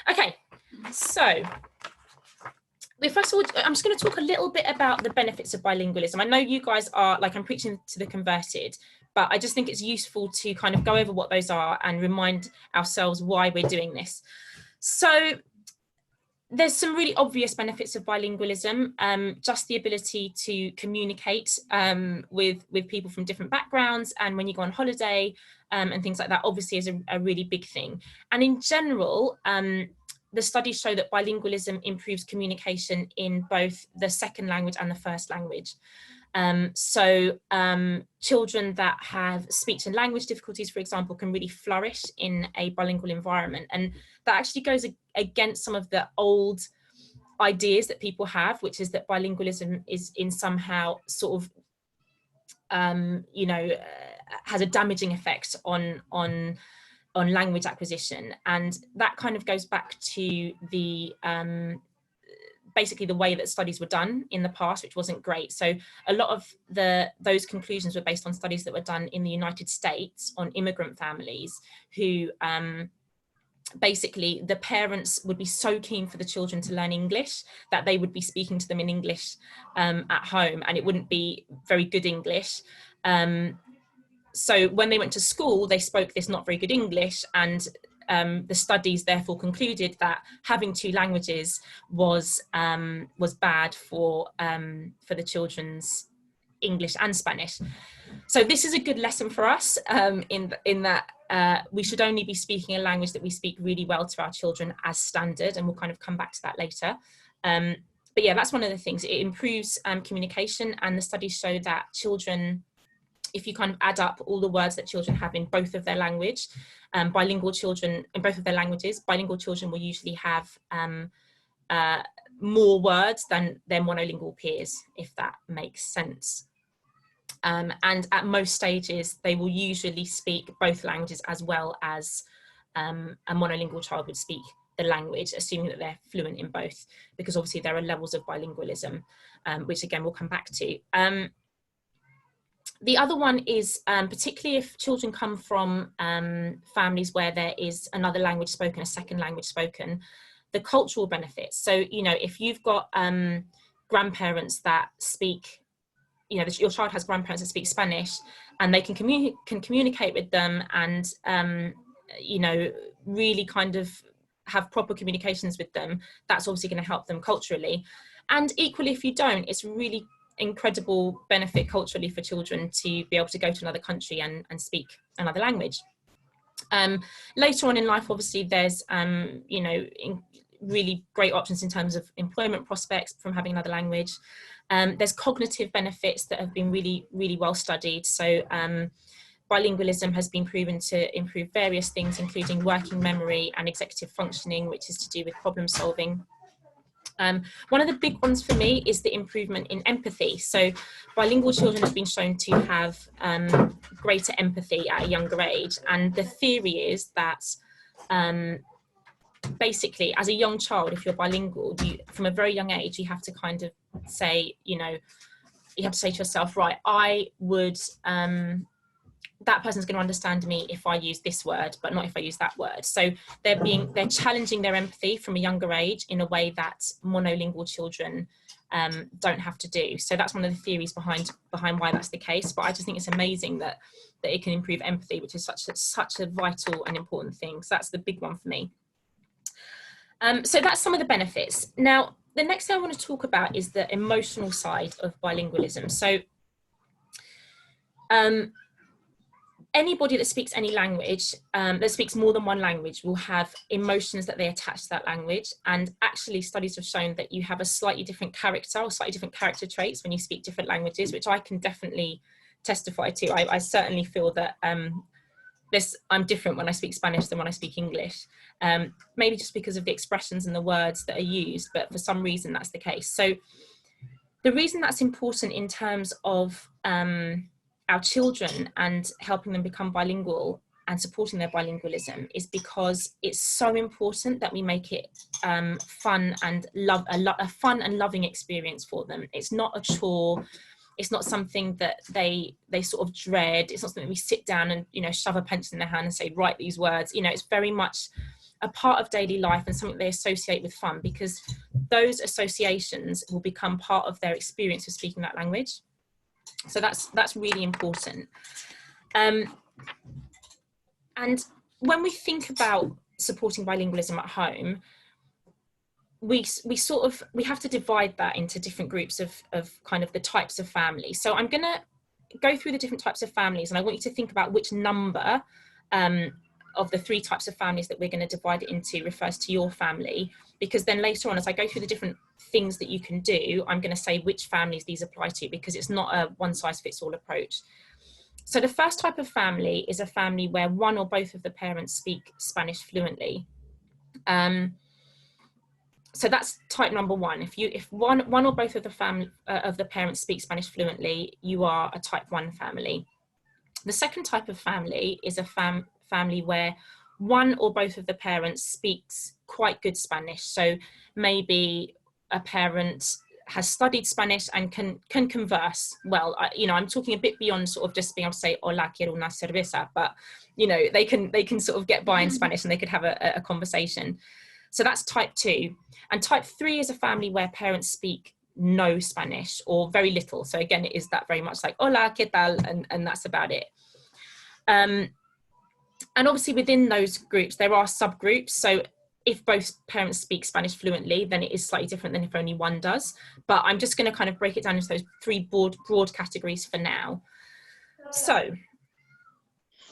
Okay, so first of all, I'm just going to talk a little bit about the benefits of bilingualism. I know you guys are like, I'm preaching to the converted, but I just think it's useful to kind of go over what those are and remind ourselves why we're doing this. So there's some really obvious benefits of bilingualism, just the ability to communicate with people from different backgrounds, and when you go on holiday and things like that, obviously is a really big thing. And in general, the studies show that bilingualism improves communication in both the second language and the first language. Children that have speech and language difficulties, for example, can really flourish in a bilingual environment. And that actually goes against some of the old ideas that people have, which is that bilingualism is in somehow sort of, has a damaging effect on language acquisition. And that kind of goes back to the basically the way that studies were done in the past, which wasn't great. So a lot of those conclusions were based on studies that were done in the United States on immigrant families who basically the parents would be so keen for the children to learn English that they would be speaking to them in English at home, and it wouldn't be very good English. So when they went to school, they spoke this not very good English, and the studies therefore concluded that having two languages was bad for the children's English and Spanish. So this is a good lesson for us in that we should only be speaking a language that we speak really well to our children as standard, and we'll kind of come back to that later. But yeah, that's one of the things. It improves communication, and the studies show that children, if you kind of add up all the words that children have in both of their language, bilingual children in both of their languages, bilingual children will usually have more words than their monolingual peers, if that makes sense. And at most stages, they will usually speak both languages as well as a monolingual child would speak the language, assuming that they're fluent in both, because obviously there are levels of bilingualism, which again, we'll come back to. The other one is, particularly if children come from families where there is another language spoken, a second language spoken, the cultural benefits. So, if you've got grandparents that speak, your child has grandparents that speak Spanish, and they can communicate with them and, really kind of have proper communications with them, that's obviously going to help them culturally. And equally, if you don't, it's really incredible benefit culturally for children to be able to go to another country and speak another language. Later on in life, obviously, there's really great options in terms of employment prospects from having another language. There's cognitive benefits that have been really, really well studied. So bilingualism has been proven to improve various things, including working memory and executive functioning, which is to do with problem solving. One of the big ones for me is the improvement in empathy. So bilingual children have been shown to have greater empathy at a younger age. And the theory is that basically, as a young child, if you're bilingual, from a very young age, you have to kind of say, you have to say to yourself, right, I would, that person's going to understand me if I use this word, but not if I use that word. So they're challenging their empathy from a younger age in a way that monolingual children don't have to do. So that's one of the theories behind why that's the case. But I just think it's amazing that it can improve empathy, which is such a vital and important thing. So that's the big one for me. So that's some of the benefits. Now, the next thing I want to talk about is the emotional side of bilingualism. So anybody that speaks any language, that speaks more than one language, will have emotions that they attach to that language. And actually, studies have shown that you have a slightly different character or slightly different character traits when you speak different languages, which I can definitely testify to. I certainly feel that I'm different when I speak Spanish than when I speak English. Maybe just because of the expressions and the words that are used, but for some reason that's the case. So the reason that's important in terms of our children and helping them become bilingual and supporting their bilingualism is because it's so important that we make it fun and a fun and loving experience for them. It's not a chore. It's not something that they sort of dread. It's not something we sit down and shove a pencil in their hand and say, write these words. It's very much a part of daily life and something they associate with fun, because those associations will become part of their experience of speaking that language. So that's really important. And when we think about supporting bilingualism at home, we have to divide that into different groups of kind of the types of families. So I'm going to go through the different types of families, and I want you to think about which number of the 3 types of families that we're going to divide it into refers to your family, because then later on, as I go through the different things that you can do, I'm going to say which families these apply to, because it's not a one-size-fits-all approach. So the first type of family is a family where one or both of the parents speak Spanish fluently. So that's type number 1. If one or both of the parents speak Spanish fluently, you are a type 1 family. The second type of family is a family where one or both of the parents speaks quite good Spanish. So maybe a parent has studied Spanish and can converse well. I'm talking a bit beyond sort of just being able to say "Hola, quiero una cerveza," but they can sort of get by in Spanish and they could have a conversation. So that's type 2. And type 3 is a family where parents speak no Spanish or very little. So again, it is that very much like "Hola, ¿qué tal?" and that's about it. And obviously within those groups, there are subgroups. So if both parents speak Spanish fluently, then it is slightly different than if only one does. But I'm just going to kind of break it down into those 3 broad categories for now. So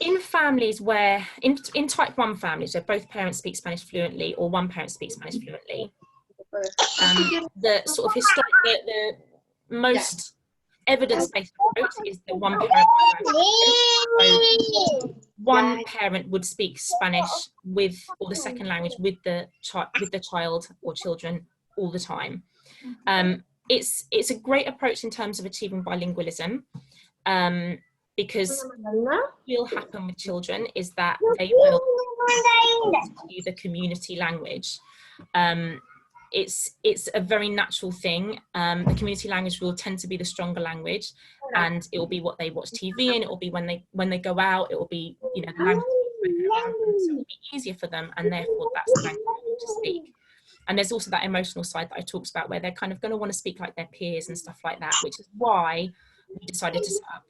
in families where, in type 1 families where both parents speak Spanish fluently or one parent speaks Spanish fluently, the sort of historic, the most evidence-based approach is the one parent. So one parent would speak Spanish or the second language with the child or children all the time. It's a great approach in terms of achieving bilingualism, because what will happen with children is that they will use the community language. It's a very natural thing. The community language will tend to be the stronger language, and it will be what they watch TV, and it will be when they go out, it will be the language around them, so it will be easier for them, and therefore that's the language they want to speak. And there's also that emotional side that I talked about, where they're kind of going to want to speak like their peers and stuff like that, which is why we decided to set up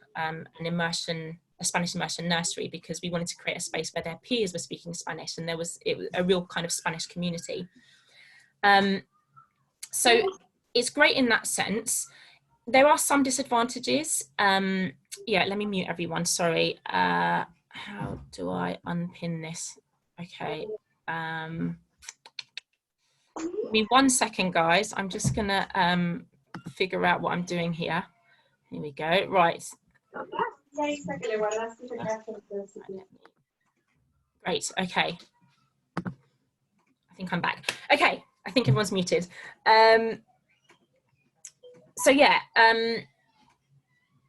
a Spanish immersion nursery, because we wanted to create a space where their peers were speaking Spanish, and it was a real kind of Spanish community. So it's great in that sense. There are some disadvantages. Yeah, let me mute everyone, sorry. How do I unpin this? Okay. Give me 1 second, guys. I'm just gonna figure out what I'm doing here. Here we go, right. Great, okay. I think I'm back. Okay, I think everyone's muted. So yeah,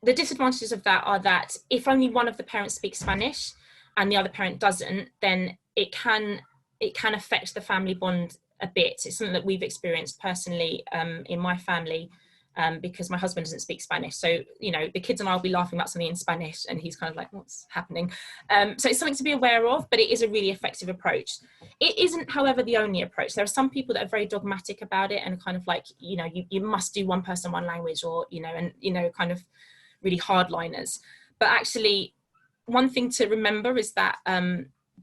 the disadvantages of that are that if only one of the parents speaks Spanish and the other parent doesn't, then it can affect the family bond a bit. It's something that we've experienced personally in my family, because my husband doesn't speak Spanish. So, the kids and I will be laughing about something in Spanish and he's kind of like, what's happening? So it's something to be aware of, but it is a really effective approach. It isn't, however, the only approach. There are some people that are very dogmatic about it and kind of like, you must do one person, one language, or, kind of really hardliners. But actually, one thing to remember is that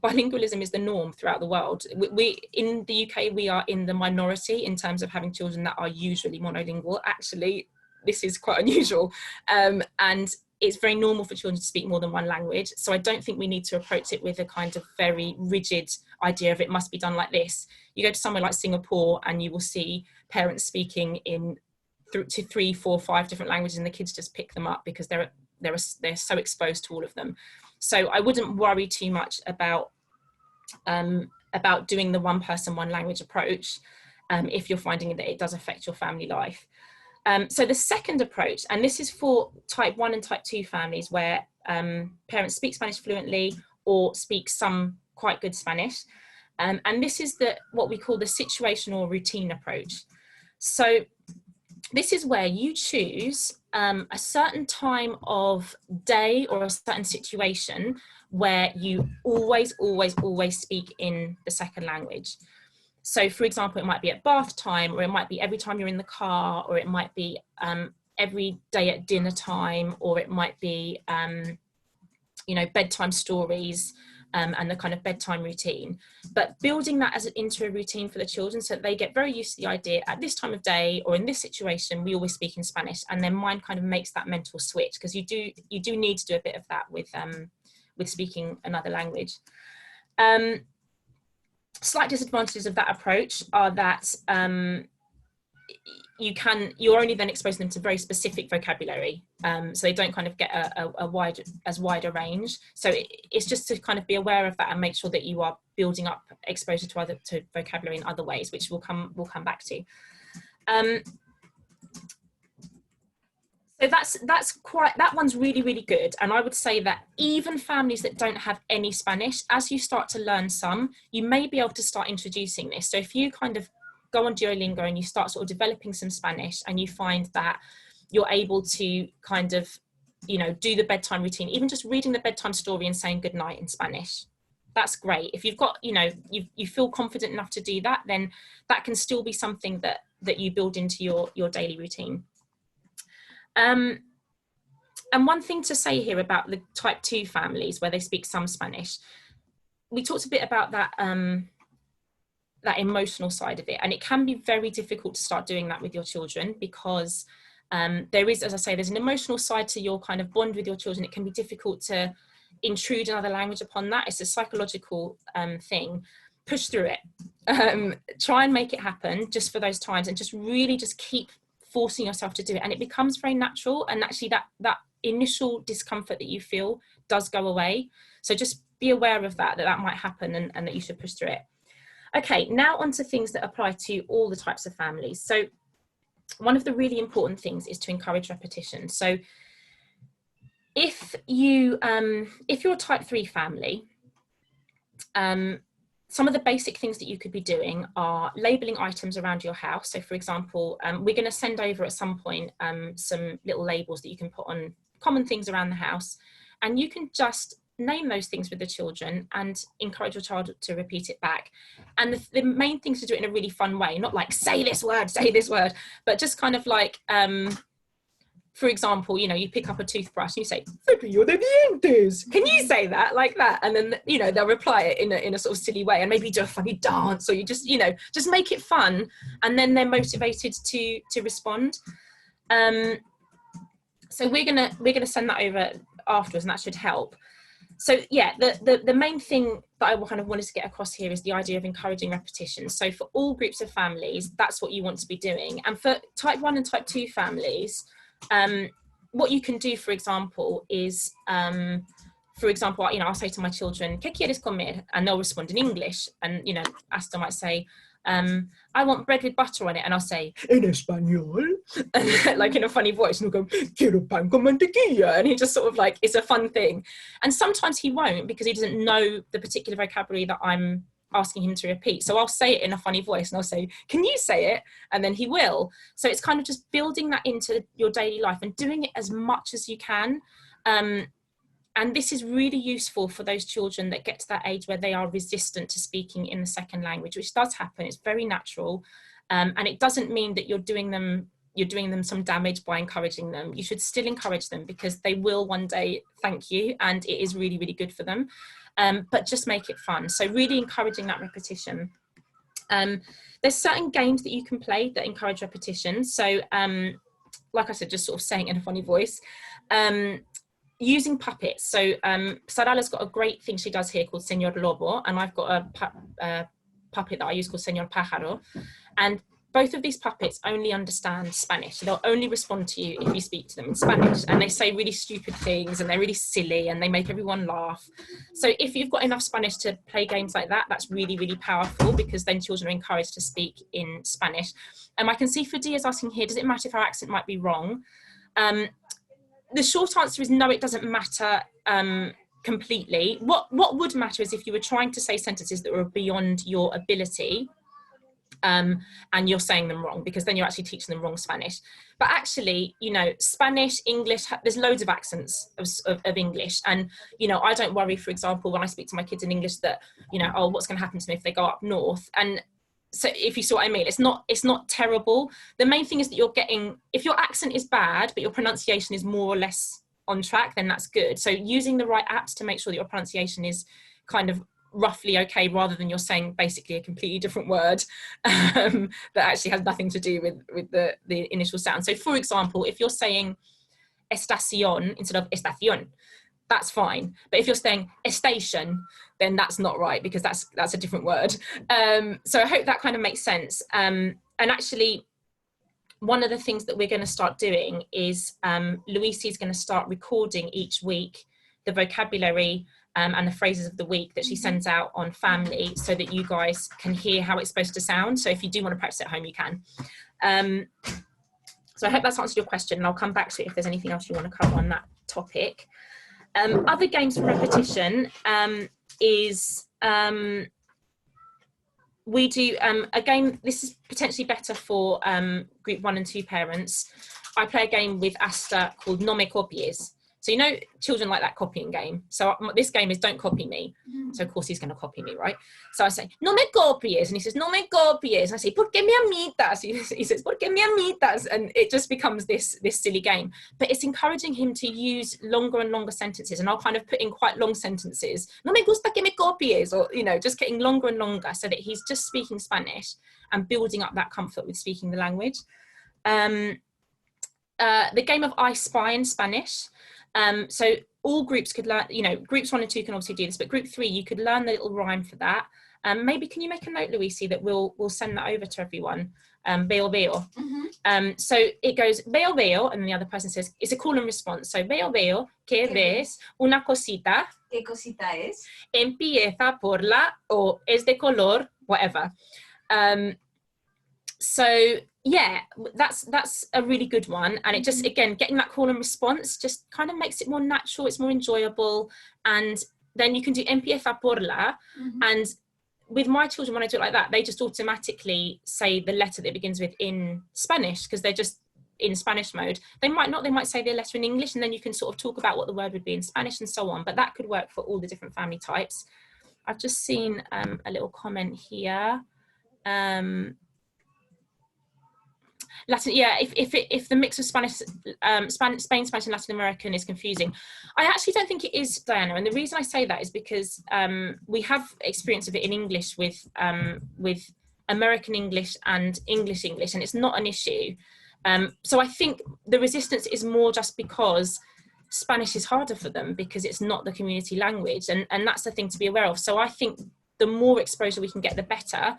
bilingualism is the norm throughout the world. We in the UK, we are in the minority in terms of having children that are usually monolingual. Actually, this is quite unusual, and it's very normal for children to speak more than one language. So I don't think we need to approach it with a kind of very rigid idea of it must be done like this. You go to somewhere like Singapore and you will see parents speaking in 3, 4, 5 different languages, and the kids just pick them up because they're so exposed to all of them. So I wouldn't worry too much about doing the one person, one language approach if you're finding that it does affect your family life. So the second approach, and this is for type 1 and type 2 families where parents speak Spanish fluently or speak some quite good Spanish. And this is what we call the situational routine approach. So this is where you choose a certain time of day or a certain situation where you always, always, always speak in the second language. So for example, it might be at bath time, or it might be every time you're in the car, or it might be every day at dinner time, or it might be, you know, bedtime stories, and the kind of bedtime routine, but building that into a routine for the children so that they get very used to the idea at this time of day or in this situation, we always speak in Spanish, and their mind kind of makes that mental switch, because you do need to do a bit of that with speaking another language. Slight disadvantages of that approach are that you're only then exposing them to very specific vocabulary, so they don't kind of get a wide a range. So it's just to kind of be aware of that and make sure that you are building up exposure to vocabulary in other ways, which we'll come back to. So that one's really, really good. And I would say that even families that don't have any Spanish, as you start to learn some, you may be able to start introducing this. So if you kind of go on Duolingo and you start sort of developing some Spanish, and you find that you're able to kind of, you know, do the bedtime routine, even just reading the bedtime story and saying goodnight in Spanish, that's great. If you've got, you know, you feel confident enough to do that, then that can still be something that you build into your daily routine. And one thing to say here about the type 2 families where they speak some Spanish, we talked a bit about that, that emotional side of it, and it can be very difficult to start doing that with your children, because there is, as I say, there's an emotional side to your kind of bond with your children. It can be difficult to intrude another language upon that. It's a psychological thing. Push through it. Try and make it happen just for those times, and just really just keep forcing yourself to do it, and it becomes very natural, and actually that initial discomfort that you feel does go away. So just be aware of that might happen, and that you should push through it. Okay, now on to things that apply to all the types of families. So one of the really important things is to encourage repetition. So if you're a type 3 family, some of the basic things that you could be doing are labeling items around your house. So for example, we're going to send over at some point some little labels that you can put on common things around the house, and you can just name those things with the children and encourage your child to repeat it back. And the main thing is to do it in a really fun way, not like say this word, but just kind of like, for example, you know, you pick up a toothbrush and you say, cepillo de dientes. Can you say that like that? And then, you know, they'll reply it in a sort of silly way, and maybe do a funny dance, or you just, you know, just make it fun, and then they're motivated to respond. So we're gonna send that over afterwards, and that should help. So yeah, the main thing that I kind of wanted to get across here is the idea of encouraging repetition. So for all groups of families, that's what you want to be doing. And for type 1 and type 2 families, what you can do, for example, is, you know, I'll say to my children, ¿Qué quieres comer? And they'll respond in English. And, you know, Asta might say, I want bread with butter on it, and I'll say en español, like in a funny voice, and he'll go, quiero pan con mantequilla, and he just sort of like, it's a fun thing. And sometimes he won't, because he doesn't know the particular vocabulary that I'm asking him to repeat. So I'll say it in a funny voice, and I'll say, can you say it? And then he will. So it's kind of just building that into your daily life and doing it as much as you can. And this is really useful for those children that get to that age where they are resistant to speaking in the second language, which does happen. It's very natural. And it doesn't mean that you're doing them some damage by encouraging them. You should still encourage them, because they will one day thank you, and it is really, really good for them. But just make it fun. So really encouraging that repetition. There's certain games that you can play that encourage repetition. So like I said, just sort of saying in a funny voice. Using puppets. So Sarala's got a great thing she does here called Señor Lobo, and I've got a puppet that I use called Señor Pájaro. And both of these puppets only understand Spanish. So they'll only respond to you if you speak to them in Spanish. And they say really stupid things, and they're really silly, and they make everyone laugh. So if you've got enough Spanish to play games like that, that's really, really powerful, because then children are encouraged to speak in Spanish. I can see Fadia's asking here, does it matter if our accent might be wrong? The short answer is no, it doesn't matter completely. What would matter is if you were trying to say sentences that were beyond your ability, and you're saying them wrong, because then you're actually teaching them wrong Spanish. But actually, you know, Spanish, English, there's loads of accents of English. And, you know, I don't worry, for example, when I speak to my kids in English that, you know, oh, what's going to happen to me if they go up north? And so if you saw what I mean, it's not terrible. The main thing is that you're getting, if your accent is bad, but your pronunciation is more or less on track, then that's good. So using the right apps to make sure that your pronunciation is kind of roughly okay, rather than you're saying basically a completely different word that actually has nothing to do with the initial sound. So for example, if you're saying estación instead of estación, that's fine. But if you're saying station, then that's not right, because that's a different word. So I hope that kind of makes sense. And actually, one of the things that we're going to start doing is Luisi is going to start recording each week the vocabulary and the phrases of the week that she sends out on Family, so that you guys can hear how it's supposed to sound. So if you do want to practice at home, you can. So I hope that's answered your question, and I'll come back to it if there's anything else you want to cover on that topic. Other games for repetition is we do a game. This is potentially better for group 1 and 2 parents. I play a game with Asta called No Me Copies. So, you know, children like that copying game. So this game is don't copy me. So of course he's going to copy me, right? So I say, no me copies. And he says, no me copies. And I say, ¿por qué me imitas? He says, ¿por qué me imitas? And it just becomes this silly game. But it's encouraging him to use longer and longer sentences. And I'll kind of put in quite long sentences. No me gusta que me copies. Or, you know, just getting longer and longer, so that he's just speaking Spanish and building up that comfort with speaking the language. The game of I Spy in Spanish. So all groups could learn, you know, groups 1 and 2 can obviously do this, but group 3, you could learn the little rhyme for that. Maybe can you make a note, Luisi, that we'll send that over to everyone. Veo, veo. So it goes, veo, veo, and then the other person says, it's a call and response. So veo, veo, que ves, una cosita. ¿Qué cosita es? Empieza por la, o es de color, whatever. So yeah, that's a really good one. And it just, again, getting that call and response just kind of makes it more natural, it's more enjoyable. And then you can do empieza por la. And with my children, when I do it like that, they just automatically say the letter that it begins with in Spanish, because they're just in Spanish mode. They might not, they might say their letter in English, and then you can sort of talk about what the word would be in Spanish and so on. But that could work for all the different family types. I've just seen a little comment here. Latin, yeah, if the mix of Spanish, Spain, Spanish and Latin American is confusing, I actually don't think it is, Diana. And the reason I say that is because we have experience of it in English with American English and English, and it's not an issue. So I think the resistance is more just because Spanish is harder for them, because it's not the community language, and that's the thing to be aware of. So I think the more exposure we can get, the better.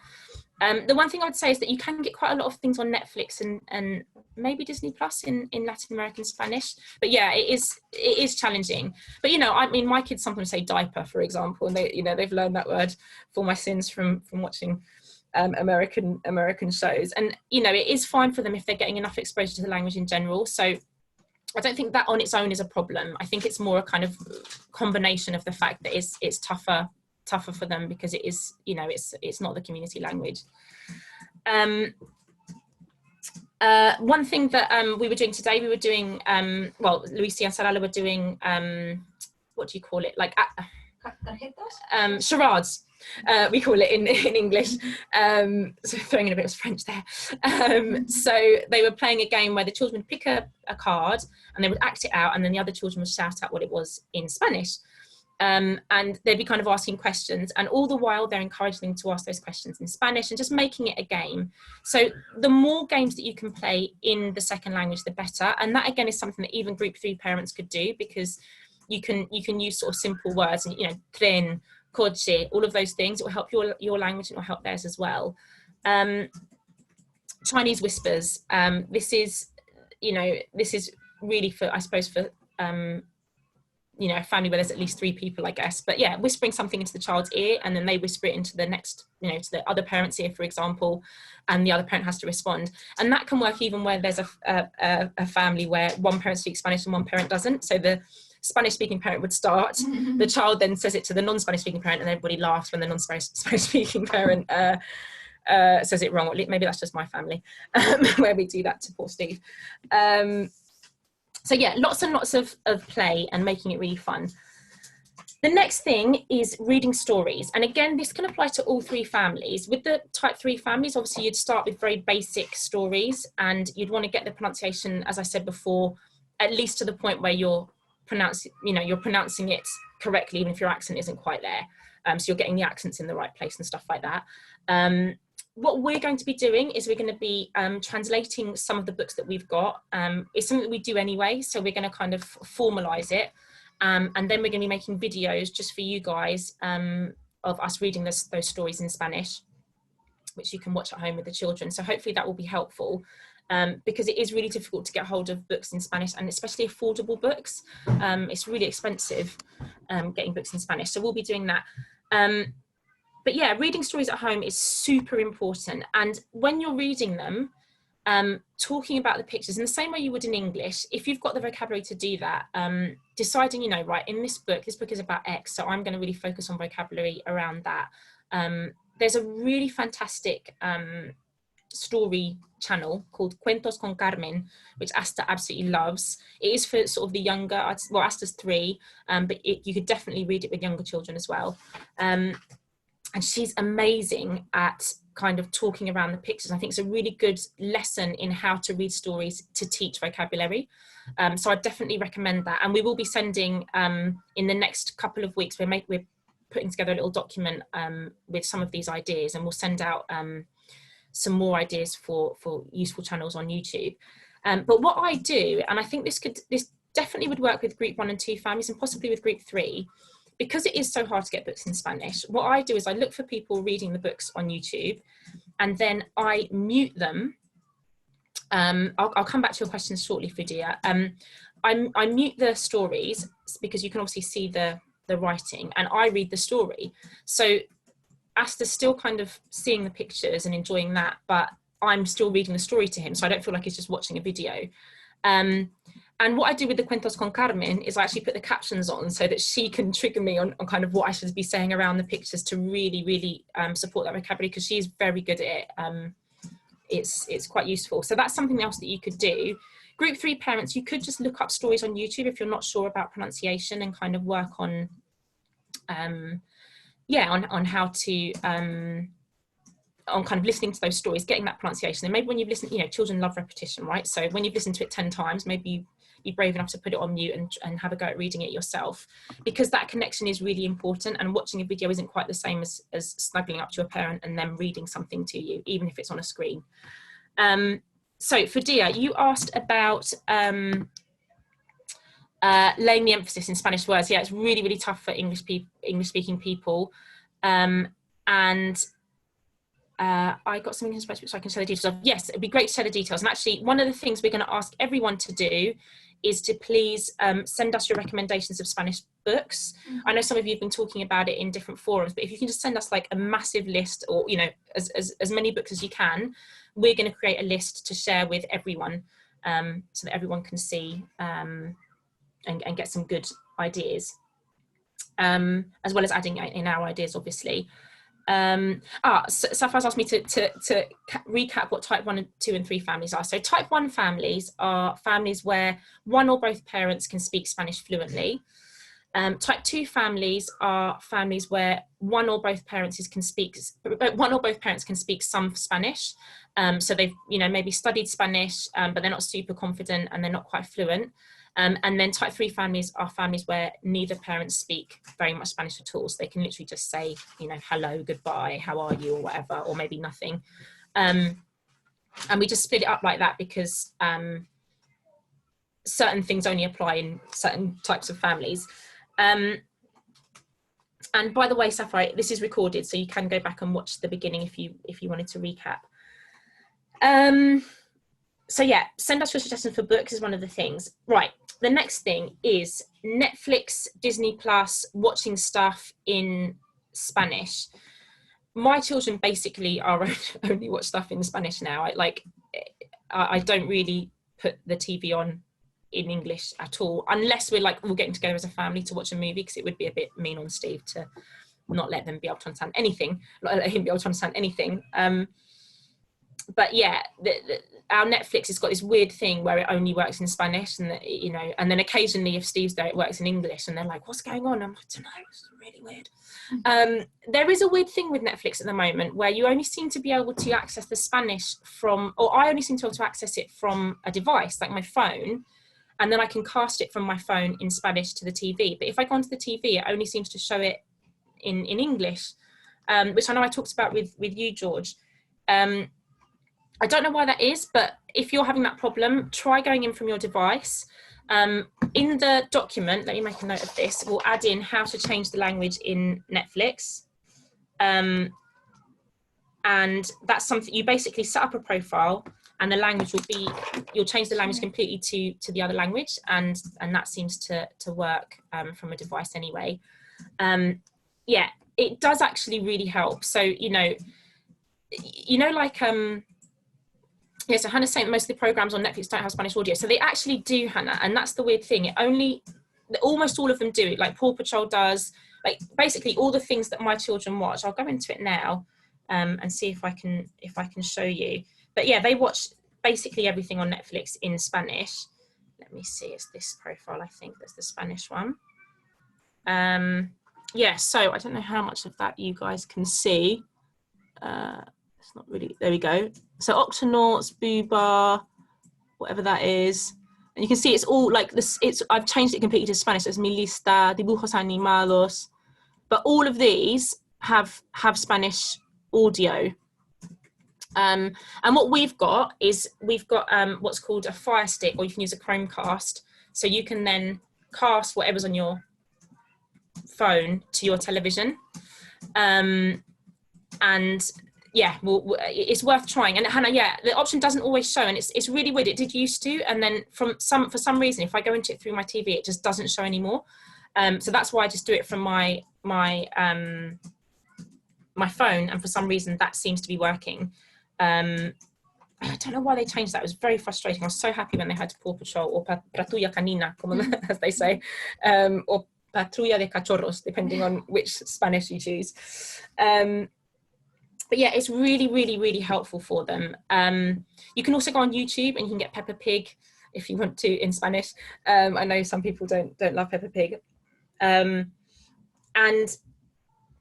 The one thing I would say is that you can get quite a lot of things on Netflix and maybe Disney Plus in Latin American Spanish. But yeah, it is challenging. But, you know, I mean, my kids sometimes say diaper, for example, and they, you know, they've learned that word for my sins from watching American shows. And, you know, it is fine for them if they're getting enough exposure to the language in general. So I don't think that on its own is a problem. I think it's more a kind of combination of the fact that it's tougher for them because it is, you know, it's not the community language. One thing that we were doing today, we were doing, well, Luisi and Sarala were doing, what do you call it? Like charades. We call it in English. So throwing in a bit of French there. So they were playing a game where the children would pick a card and they would act it out, and then the other children would shout out what it was in Spanish. And they'd be kind of asking questions, and all the while they're encouraging them to ask those questions in Spanish and just making it a game. So the more games that you can play in the second language, the better. And that again is something that even group 3 parents could do, because you can use sort of simple words, and, you know, tren, coche, all of those things. It will help your language, and it will help theirs as well. Chinese whispers. This is really for, I suppose, for you know, a family where there's at least 3 people, I guess. But yeah, whispering something into the child's ear, and then they whisper it into the next, you know, to the other parent's ear, for example, and the other parent has to respond. And that can work even where there's a family where one parent speaks Spanish and one parent doesn't. So the Spanish speaking parent would start, the child then says it to the non-Spanish speaking parent, and everybody laughs when the non-Spanish speaking parent says it wrong, or maybe that's just my family, where we do that to poor Steve. So yeah, lots and lots of play and making it really fun. The next thing is reading stories. And again, this can apply to all three families. With the type 3 families, obviously you'd start with very basic stories, and you'd want to get the pronunciation, as I said before, at least to the point where you're pronouncing it correctly, even if your accent isn't quite there. So you're getting the accents in the right place and stuff like that. What we're going to be doing is we're going to be translating some of the books that we've got. It's something that we do anyway, so we're going to kind of formalize it. And then we're going to be making videos just for you guys of us reading those stories in Spanish, which you can watch at home with the children. So hopefully that will be helpful, because it is really difficult to get hold of books in Spanish, and especially affordable books. It's really expensive getting books in Spanish. So we'll be doing that. But yeah, reading stories at home is super important. And when you're reading them, talking about the pictures in the same way you would in English, if you've got the vocabulary to do that, deciding, right, in this book is about X, so I'm going to really focus on vocabulary around that. There's a really fantastic story channel called Cuentos con Carmen, which Asta absolutely loves. It is for sort of the younger, well, Asta's 3, but you could definitely read it with younger children as well. And she's amazing at kind of talking around the pictures. I think it's a really good lesson in how to read stories to teach vocabulary. So I definitely recommend that. And we will be sending, in the next couple of weeks, we're putting together a little document with some of these ideas, and we'll send out some more ideas for useful channels on YouTube. But what I do, and I think this definitely would work with group 1 and 2 families, and possibly with group 3, because it is so hard to get books in Spanish. What I do is I look for people reading the books on YouTube, and then I mute them. I'll come back to your questions shortly, Fudia. I mute the stories because you can obviously see the writing, and I read the story. So Asta's still kind of seeing the pictures and enjoying that, but I'm still reading the story to him, so I don't feel like he's just watching a video. And what I do with the Cuentos con Carmen is I actually put the captions on so that she can trigger me on kind of what I should be saying around the pictures to really, really support that vocabulary, because she's very good at it. It's quite useful. So that's something else that you could do. Group 3 parents, you could just look up stories on YouTube if you're not sure about pronunciation, and kind of work on, on how to, on kind of listening to those stories, getting that pronunciation. And maybe when you've listened, children love repetition, right? So when you've listened to it 10 times, maybe be brave enough to put it on mute and have a go at reading it yourself, because that connection is really important, and watching a video isn't quite the same as snuggling up to a parent and them reading something to you, even if it's on a screen. So Fadia, you asked about laying the emphasis in Spanish words. Yeah, it's really, really tough for English-speaking people. I got something in Spanish so I can share the details of. Yes, it'd be great to share the details. And actually, one of the things we're going to ask everyone to do is to please send us your recommendations of Spanish books. I know some of you have been talking about it in different forums, but if you can just send us like a massive list, or as many books as you can, we're going to create a list to share with everyone, so that everyone can see and get some good ideas, as well as adding in our ideas, obviously. Safar's asked me to recap what type 1, 2 and 3 families are. So type 1 families are families where one or both parents can speak Spanish fluently. Type 2 families are families where one or both parents can speak some Spanish. So they've maybe studied Spanish, but they're not super confident and they're not quite fluent. And then type 3 families are families where neither parents speak very much Spanish at all. So they can literally just say, hello, goodbye, how are you, or whatever, or maybe nothing. And we just split it up like that because certain things only apply in certain types of families. And by the way, Sapphire, this is recorded, so you can go back and watch the beginning if you wanted to recap. So yeah, send us your suggestions for books is one of the things. Right, the next thing is Netflix, Disney Plus, watching stuff in Spanish. My children basically are only watch stuff in Spanish now. I don't really put the TV on in English at all, unless we're all getting together as a family to watch a movie, because it would be a bit mean on Steve to not let them be able to understand anything, not let him be able to understand anything. But yeah, our Netflix has got this weird thing where it only works in Spanish, and you know, and then occasionally if Steve's there, it works in English, and they're like, "What's going on?" I'm like, "I don't know, it's really weird." There is a weird thing with Netflix at the moment where you only seem to be able to access the Spanish from, or I only seem to be able to access it from a device like my phone, and then I can cast it from my phone in Spanish to the TV. But if I go onto the TV, it only seems to show it in English, which I know I talked about with you, George. I don't know why that is, but if you're having that problem, try going in from your device. In the document, let me make a note of this, we'll add in how to change the language in Netflix. And that's something, you basically set up a profile and the language will be, you'll change the language completely to the other language, and that seems to work from a device anyway. Yeah, it does actually really help. So, you know, like, yeah, so Hannah's saying that most of the programs on Netflix don't have Spanish audio. So they actually do, Hannah, and that's the weird thing. Almost all of them do it. Like Paw Patrol does, like basically all the things that my children watch. I'll go into it now and see if I can show you. But yeah, they watch basically everything on Netflix in Spanish. Let me see, it's this profile, I think that's the Spanish one. Yeah, so I don't know how much of that you guys can see. It's not really, there we go. So Octonauts, Booba, whatever that is. And you can see it's all like this, I've changed it completely to Spanish. It's Mi Lista, Dibujos Animados. But all of these have Spanish audio. And what we've got is, what's called a Fire Stick, or you can use a Chromecast. So you can then cast whatever's on your phone to your television. And yeah, well, it's worth trying. And Hannah, yeah, the option doesn't always show, and it's really weird. It did used to, and then for some reason, if I go into it through my TV, it just doesn't show anymore. So that's why I just do it from my phone, and for some reason that seems to be working. I don't know why they changed that. It was very frustrating. I was so happy when they had Paw Patrol, or Patrulla Canina, as they say, or Patrulla de Cachorros, depending on which Spanish you choose. But yeah, it's really, really, really helpful for them. You can also go on YouTube and you can get Peppa Pig if you want to in Spanish. I know some people don't love Peppa Pig. And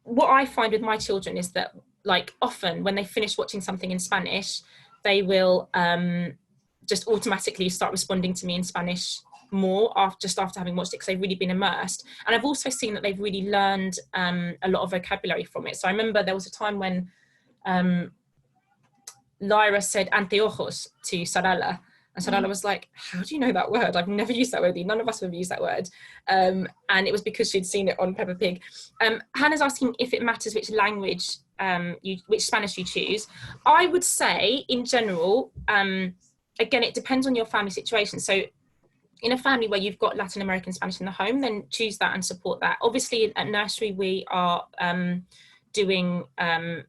what I find with my children is that, like, often when they finish watching something in Spanish, they will just automatically start responding to me in Spanish more just after having watched it, because they've really been immersed. And I've also seen that they've really learned a lot of vocabulary from it. So I remember there was a time when Lyra said anteojos to Sarala, and Sarala was like, "How do you know that word? I've never used that word. None of us have used that word." And it was because she'd seen it on Peppa Pig. Hannah's asking if it matters which language, which Spanish you choose. I would say, in general, again, it depends on your family situation. So in a family where you've got Latin American Spanish in the home, then choose that and support that. Obviously, at nursery, we are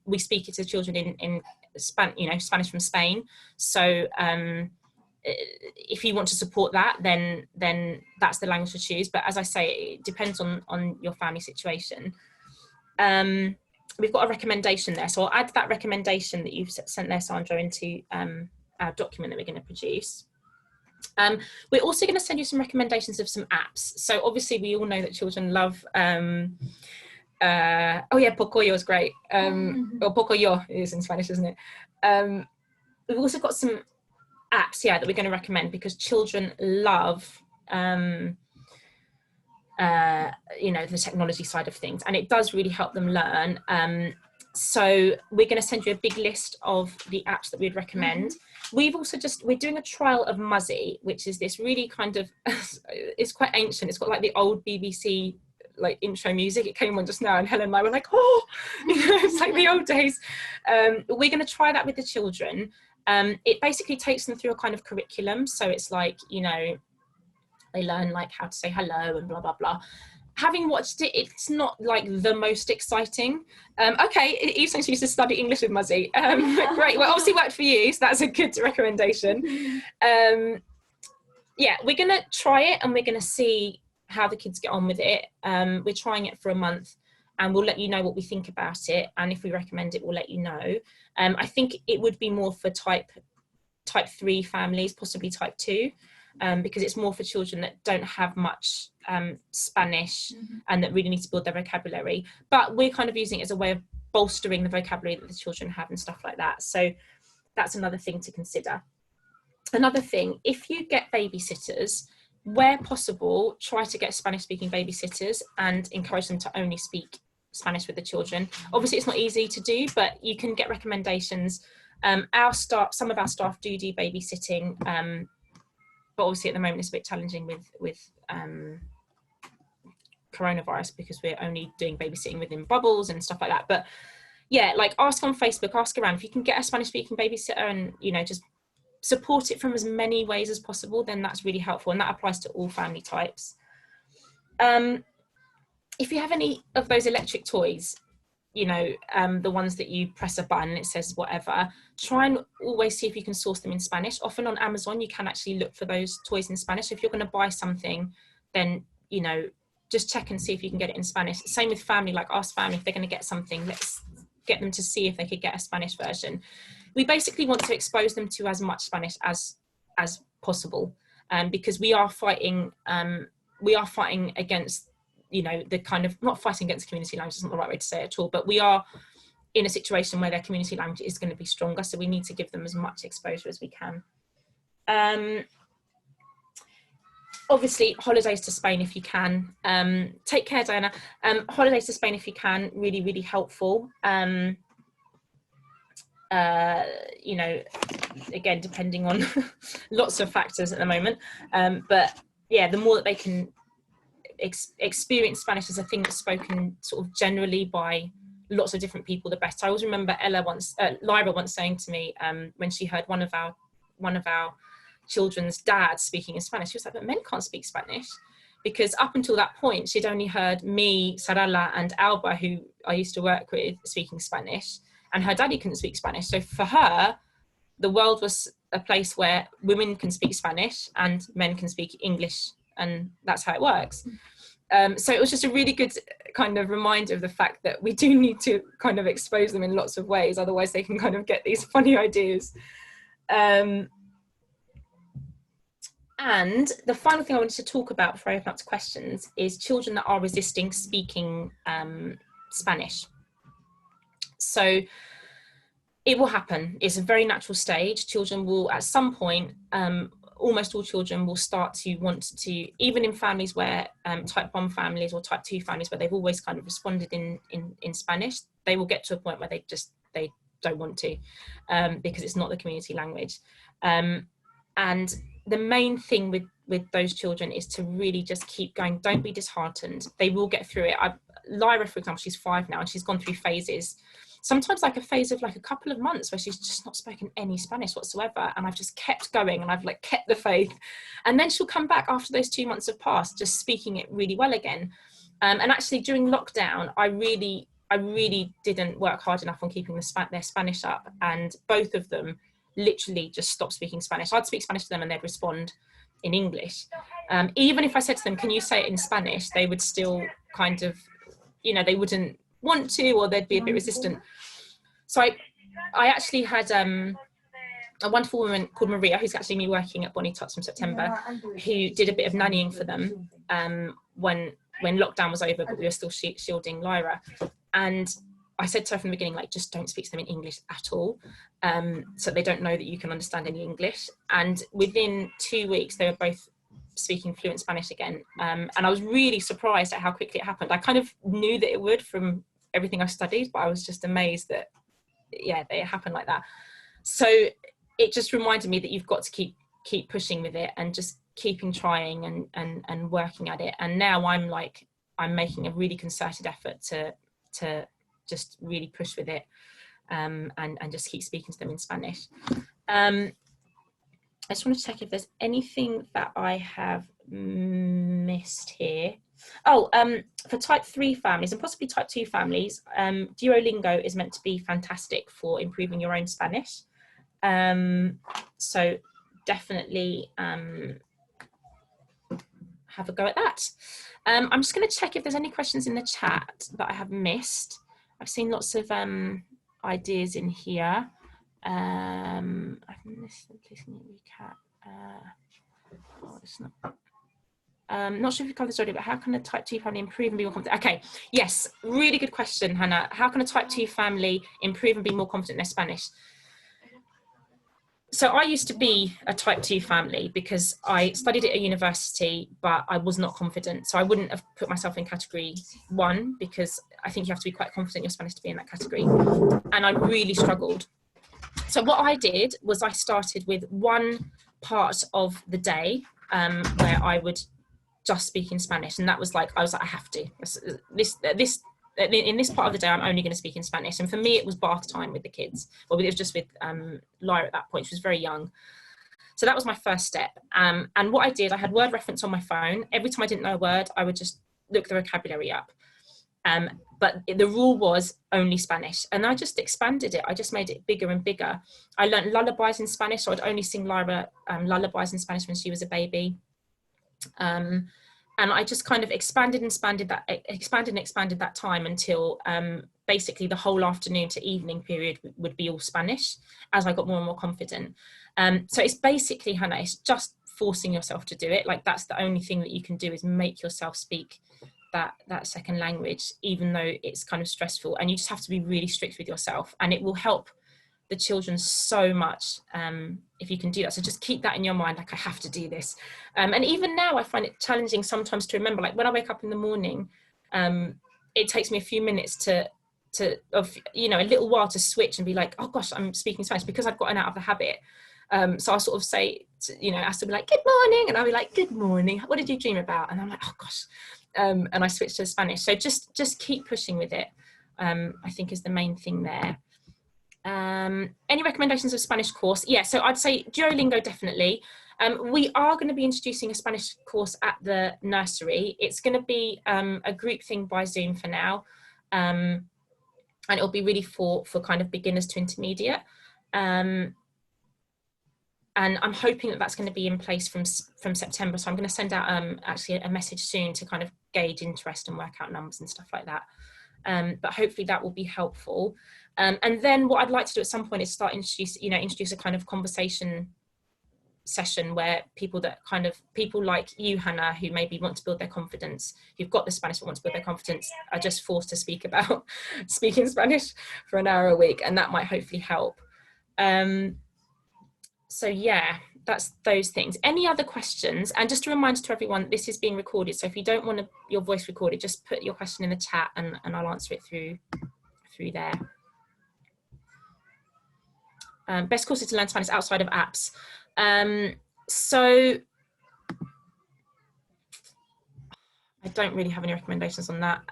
we speak it to children in Spanish from Spain. So if you want to support that, then that's the language to choose. But as I say, it depends on your family situation. We've got a recommendation there, so I'll add that recommendation that you've sent there, Sandra, into our document that we're going to produce. We're also going to send you some recommendations of some apps. So obviously we all know that children love oh yeah, Pocoyo is great. Or Pocoyo is in Spanish, isn't it? We've also got some apps, yeah, that we're going to recommend, because children love the technology side of things, and it does really help them learn. So we're going to send you a big list of the apps that we'd recommend. We've also we're doing a trial of Muzzy, which is this really kind of, it's quite ancient. It's got like the old BBC like intro music. It came on just now, and Helen and I were like, oh, it's like the old days. We're going to try that with the children. It basically takes them through a kind of curriculum. So it's like, they learn like how to say hello and blah, blah, blah. Having watched it, it's not like the most exciting. Okay, Eve thinks she used to study English with Muzzy. Great, well, obviously worked for you, so that's a good recommendation. Yeah, we're going to try it and we're going to see how the kids get on with it. We're trying it for a month, and we'll let you know what we think about it. And if we recommend it, we'll let you know. I think it would be more for type 3 families, possibly type 2, because it's more for children that don't have much Spanish and that really need to build their vocabulary. But we're kind of using it as a way of bolstering the vocabulary that the children have and stuff like that. So that's another thing to consider. Another thing, if you get babysitters, where possible, try to get Spanish speaking babysitters and encourage them to only speak Spanish with the children. Obviously it's not easy to do, but you can get recommendations. Some of our staff do babysitting, but obviously at the moment it's a bit challenging with coronavirus, because we're only doing babysitting within bubbles and stuff like that. But yeah, like ask on Facebook, ask around. If you can get a Spanish speaking babysitter and, you know, just support it from as many ways as possible, then that's really helpful, and that applies to all family types. If you have any of those electric toys, you know, the ones that you press a button and it says whatever, try and always see if you can source them in Spanish. Often on Amazon you can actually look for those toys in Spanish. If you're going to buy something, then, you know, just check and see if you can get it in Spanish. Same with family, like ask family if they're going to get something, let's get them to see if they could get a Spanish version. We basically want to expose them to as much Spanish as possible, because we are fighting against, you know, the kind of, not fighting against community language isn't the right way to say it at all, but we are in a situation where their community language is going to be stronger, so we need to give them as much exposure as we can. Obviously holidays to Spain if you can. Take care, Diana. Holidays to Spain if you can, really, really helpful. You know, again, depending on lots of factors at the moment, but yeah, the more that they can experience Spanish as a thing that's spoken sort of generally by lots of different people, the better. I always remember Lyra once saying to me, when she heard one of our children's dads speaking in Spanish, she was like, but men can't speak Spanish, because up until that point she'd only heard me, Sarala and Alba, who I used to work with, speaking Spanish, and her daddy couldn't speak Spanish. So for her, the world was a place where women can speak Spanish and men can speak English, and that's how it works. So it was just a really good kind of reminder of the fact that we do need to kind of expose them in lots of ways, otherwise they can kind of get these funny ideas. And the final thing I wanted to talk about before I open up to questions is children that are resisting speaking Spanish. So it will happen. It's a very natural stage. Children will, at some point, almost all children will start to want to, even in families where type 1 families or type 2 families where they've always kind of responded in Spanish, they will get to a point where they don't want to, because it's not the community language. And the main thing with those children is to really just keep going. Don't be disheartened. They will get through it. Lyra, for example, she's 5 now, and she's gone through phases. Sometimes like a phase of like a couple of months where she's just not spoken any Spanish whatsoever, and I've just kept going and I've like kept the faith, and then she'll come back after those 2 months have passed just speaking it really well again. And actually during lockdown I really didn't work hard enough on keeping their Spanish up, and both of them literally just stopped speaking Spanish. I'd speak Spanish to them and they'd respond in English. Even if I said to them, can you say it in Spanish, they would still kind of, you know, they wouldn't want to, or they'd be a bit resistant. So I actually had a wonderful woman called Maria, who's actually me working at Bonnie Tots from September, who did a bit of nannying for them when lockdown was over, but we were still shielding Lyra. And I said to her from the beginning, like, just don't speak to them in English at all, so they don't know that you can understand any English. And within 2 weeks they were both speaking fluent Spanish again, and I was really surprised at how quickly it happened. I kind of knew that it would from everything I studied, but I was just amazed that, yeah, it happened like that. So it just reminded me that you've got to keep pushing with it and just keeping trying and working at it. And now I'm making a really concerted effort to just really push with it, and just keep speaking to them in Spanish. I just want to check if there's anything that I have missed here. Oh, for type 3 families and possibly type 2 families, Duolingo is meant to be fantastic for improving your own Spanish. So definitely have a go at that. I'm just going to check if there's any questions in the chat that I have missed. I've seen lots of ideas in here. I've missed, please can you recap? Oh, it's not. Not sure if you covered this already, but how can a type 2 family improve and be more confident? Okay, yes, really good question, Hannah. How can a type 2 family improve and be more confident in their Spanish? So I used to be a type 2 family because I studied at a university, but I was not confident. So I wouldn't have put myself in category 1 because I think you have to be quite confident in your Spanish to be in that category. And I really struggled. So what I did was I started with one part of the day where I would just speak in Spanish. And that was like, I have to. In this part of the day, I'm only going to speak in Spanish. And for me, it was bath time with the kids. Well, it was just with Lyra at that point. She was very young. So that was my first step. And what I did, I had word reference on my phone. Every time I didn't know a word, I would just look the vocabulary up. But the rule was only Spanish. And I just expanded it. I just made it bigger and bigger. I learned lullabies in Spanish. So I'd only sing Lyra lullabies in Spanish when she was a baby. And I just kind of expanded and expanded that time until basically the whole afternoon to evening period would be all Spanish as I got more and more confident. So it's basically, Hannah, it's just forcing yourself to do it. Like that's the only thing that you can do is make yourself speak that second language, even though it's kind of stressful. And you just have to be really strict with yourself, and it will help the children so much if you can do that. So just keep that in your mind, like I have to do this. And even now I find it challenging sometimes to remember, like when I wake up in the morning, it takes me a few minutes a little while to switch and be like, oh gosh, I'm speaking Spanish, because I've gotten out of the habit. So I'll sort of say, I still be like, good morning. And I'll be like, good morning. What did you dream about? And I'm like, oh gosh. And I switch to Spanish. So just keep pushing with it, I think is the main thing there. Any recommendations of Spanish course? Yeah, so I'd say Duolingo, definitely. We are going to be introducing a Spanish course at the nursery. It's going to be a group thing by Zoom for now. And it'll be really for kind of beginners to intermediate. And I'm hoping that that's going to be in place from September. So I'm going to send out actually a message soon to kind of gauge interest and work out numbers and stuff like that. But hopefully that will be helpful. And then what I'd like to do at some point is start introduce a kind of conversation session where people like you, Hannah, who maybe want to build their confidence, who've got the Spanish but want to build their confidence, are just forced to speak about speaking Spanish for an hour a week, and that might hopefully help. So yeah, that's those things. Any other questions? And just a reminder to everyone, this is being recorded, so if you don't want your voice recorded, just put your question in the chat and I'll answer it through there. Best courses to learn Spanish outside of apps. So I don't really have any recommendations on that.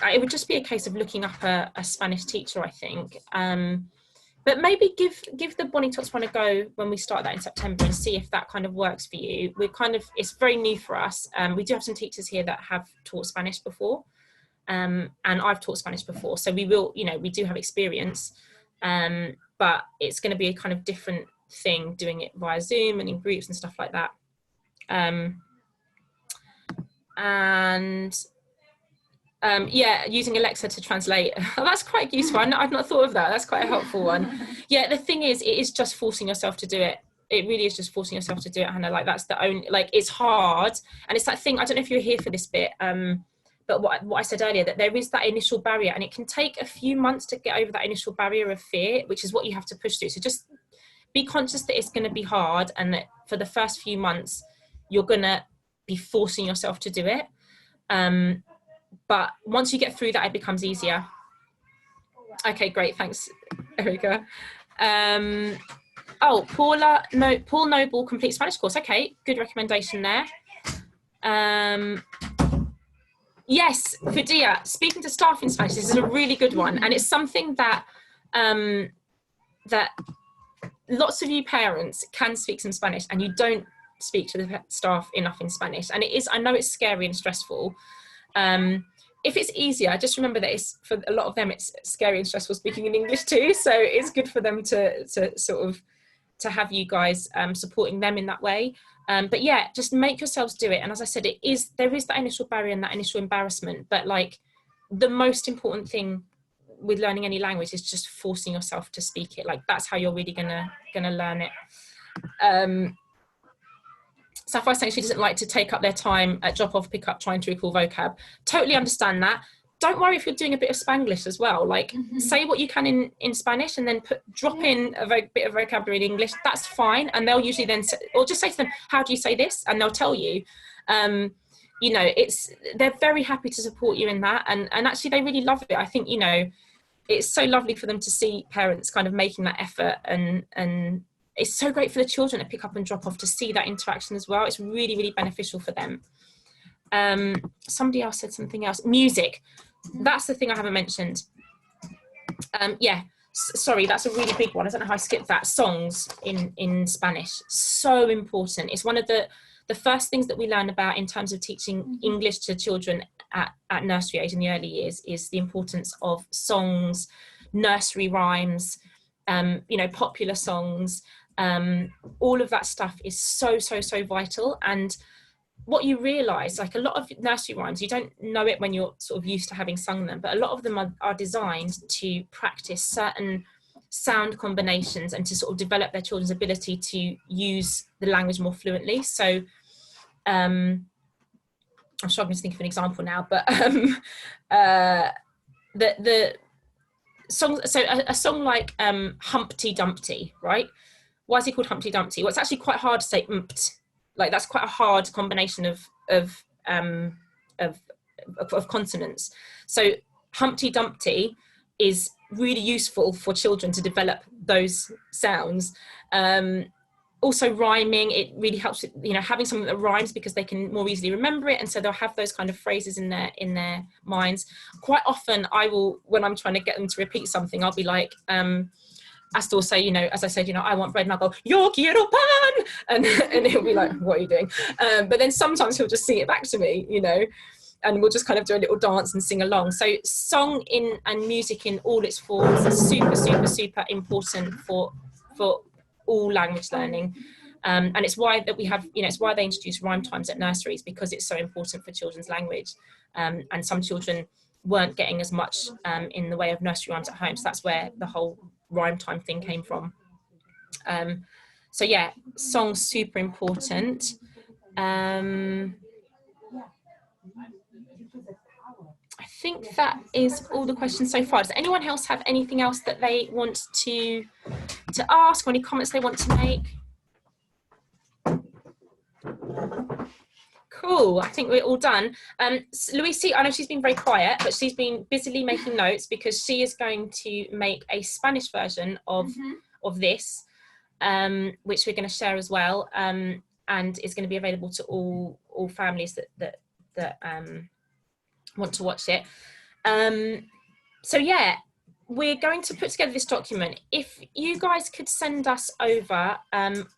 It would just be a case of looking up a Spanish teacher, I think. But maybe give the Bonnie Tots one a go when we start that in September and see if that kind of works for you. It's very new for us. We do have some teachers here that have taught Spanish before. And I've taught Spanish before, so we do have experience, but it's going to be a kind of different thing doing it via Zoom and in groups and stuff like that. Yeah, using Alexa to translate. Oh, that's quite useful. I've not thought of that. That's quite a helpful one. Yeah, the thing is, it is just forcing yourself to do it. It really is just forcing yourself to do it, Hannah. Like that's the only, like it's hard. And it's that thing, I don't know if you're here for this bit, but what I said earlier, that there is that initial barrier, and it can take a few months to get over that initial barrier of fear, which is what you have to push through. So just be conscious that it's going to be hard, and that for the first few months, you're going to be forcing yourself to do it. But once you get through that, it becomes easier. Okay, great. Thanks, Erica. Oh, Paul Noble Complete Spanish Course. Okay, good recommendation there. Yes, Fidia, speaking to staff in Spanish, this is a really good one. And it's something that that lots of you parents can speak some Spanish and you don't speak to the staff enough in Spanish. And it is, I know it's scary and stressful. If it's easier, just remember that it's, for a lot of them, it's scary and stressful speaking in English too. So it's good for them to sort of to have you guys supporting them in that way. But yeah, just make yourselves do it. And as I said, there is that initial barrier and that initial embarrassment, but like the most important thing with learning any language is just forcing yourself to speak it. Like that's how you're really gonna learn it. Sapphire saying she doesn't like to take up their time at drop off pickup trying to recall vocab. Totally understand that. Don't worry if you're doing a bit of Spanglish as well. Like say what you can in Spanish and then drop in a bit of vocabulary in English. That's fine. And they'll usually then say, or just say to them, how do you say this? And they'll tell you. You know, they're very happy to support you in that. And actually they really love it. I think, you know, it's so lovely for them to see parents kind of making that effort, and it's so great for the children to pick up and drop off to see that interaction as well. It's really, really beneficial for them. Somebody else said something else. Music. That's the thing I haven't mentioned. Yeah, sorry, that's a really big one. I don't know how I skipped that. Songs in Spanish. So important. It's one of the first things that we learn about in terms of teaching English to children at nursery age in the early years is the importance of songs, nursery rhymes, you know, popular songs. All of that stuff is so vital. And what you realize, like a lot of nursery rhymes, you don't know it when you're sort of used to having sung them, but a lot of them are designed to practice certain sound combinations and to sort of develop their children's ability to use the language more fluently. So I'm struggling to think of an example now, but the song, so a song like Humpty Dumpty, right? Why is it called Humpty Dumpty? Well, it's actually quite hard to say umpt. Like that's quite a hard combination of consonants. So Humpty Dumpty is really useful for children to develop those sounds. Also rhyming, it really helps with, you know, having something that rhymes because they can more easily remember it, and so they'll have those kind of phrases in their minds. Quite often I will, when I'm trying to get them to repeat something, I'll be like, Astor will say, you know, as I said, you know, I want bread, and I'll go, yo quiero pan, and he'll be like, what are you doing? But then sometimes he'll just sing it back to me, you know, and we'll just kind of do a little dance and sing along. So song and music in all its forms is super important for all language learning. And it's why that we have, you know, it's why they introduce rhyme times at nurseries, because it's so important for children's language. And some children weren't getting as much in the way of nursery rhymes at home. So that's where the whole rhyme time thing came from. So yeah, songs super important. I think that is all the questions so far. Does anyone else have anything else that they want to ask, or any comments they want to make? Cool, I think we're all done. Louise, I know she's been very quiet, but she's been busily making notes because she is going to make a Spanish version of this, which we're going to share as well, and is going to be available to all families that want to watch it. So yeah, we're going to put together this document. If you guys could send us over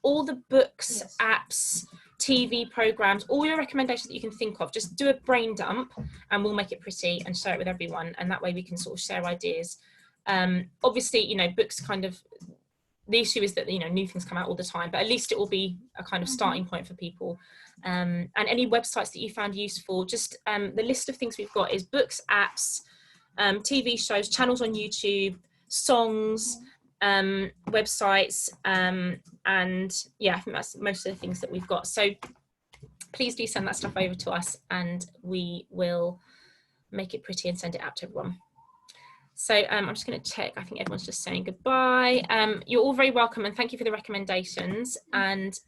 all the books, yes, apps, TV programs, all your recommendations that you can think of, just do a brain dump and we'll make it pretty and share it with everyone, and that way we can sort of share ideas. Obviously, you know, books kind of, the issue is that, you know, new things come out all the time, but at least it will be a kind of starting point for people. And any websites that you found useful, just the list of things we've got is books, apps, TV shows, channels on YouTube, songs, websites, and yeah, I think that's most of the things that we've got. So please do send that stuff over to us and we will make it pretty and send it out to everyone. So I'm just going to check. I think everyone's just saying goodbye. You're all very welcome and thank you for the recommendations. And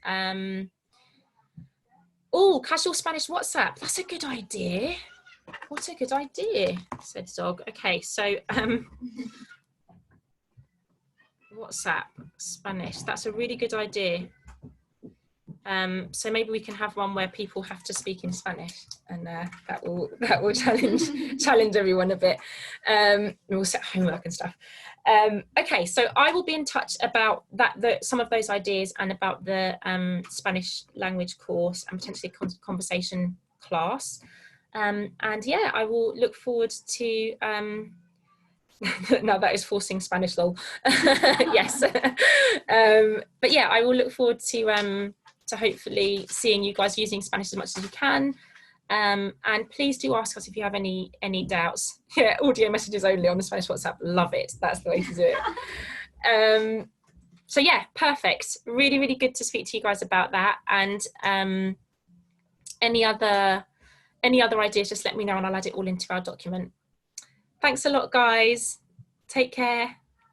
oh, casual Spanish WhatsApp. That's a good idea. What a good idea, said Dog. Okay, so WhatsApp Spanish. That's a really good idea. So maybe we can have one where people have to speak in Spanish, and that will challenge everyone a bit. We'll set homework and stuff. Okay, so I will be in touch about some of those ideas and about the Spanish language course and potentially conversation class. And yeah, I will look forward to Now that is forcing Spanish, lol. Yes. But yeah, I will look forward to hopefully seeing you guys using Spanish as much as you can. And please do ask us if you have any doubts. Yeah, audio messages only on the Spanish WhatsApp. Love it. That's the way to do it. So yeah, perfect. Really, really good to speak to you guys about that. And any other ideas, just let me know and I'll add it all into our document. Thanks a lot, guys. Take care.